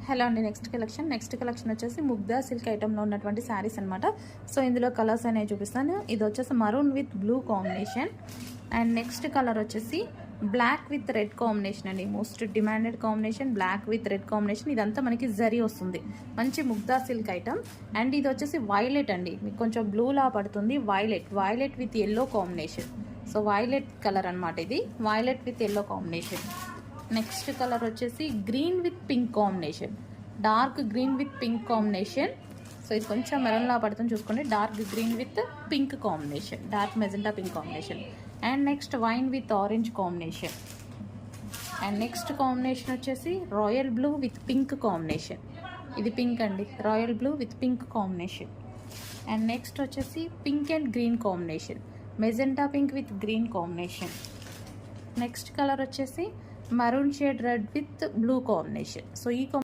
Hello అండి. Next collection వచ్చేసి ముగ్ధా silk ఐటెంలో ఉన్నటువంటి శారీస్ అనమాట. సో ఇందులో కలర్స్ అనేవి చూపిస్తాను. ఇది వచ్చేసి maroon with blue combination and next colour వచ్చేసి బ్లాక్ విత్ రెడ్ కాంబినేషన్ అండి. Most demanded combination black with red combination. ఇదంతా మనకి జరీ వస్తుంది, మంచి ముగ్ధా సిల్క్ ఐటమ్. అండ్ ఇది వచ్చేసి వైలెట్ అండి, మీకు కొంచెం బ్లూ లా పడుతుంది. Violet with yellow combination. So violet colour అనమాట, ఇది violet with yellow combination. Next colour వచ్చేసి green with pink combination, dark green with pink combination. So ఇది కొంచెం మెరూన్ లా పడుతుంది చూసుకోండి. Dark green with pink combination, dark magenta pink combination. And next wine with orange combination. And next combination వచ్చేసి royal blue with pink combination. ఇది pink అండి, royal blue with pink combination. And next వచ్చేసి pink and green combination, magenta pink with green combination. Next colour వచ్చేసి maroon shade red with blue combination. So ఈ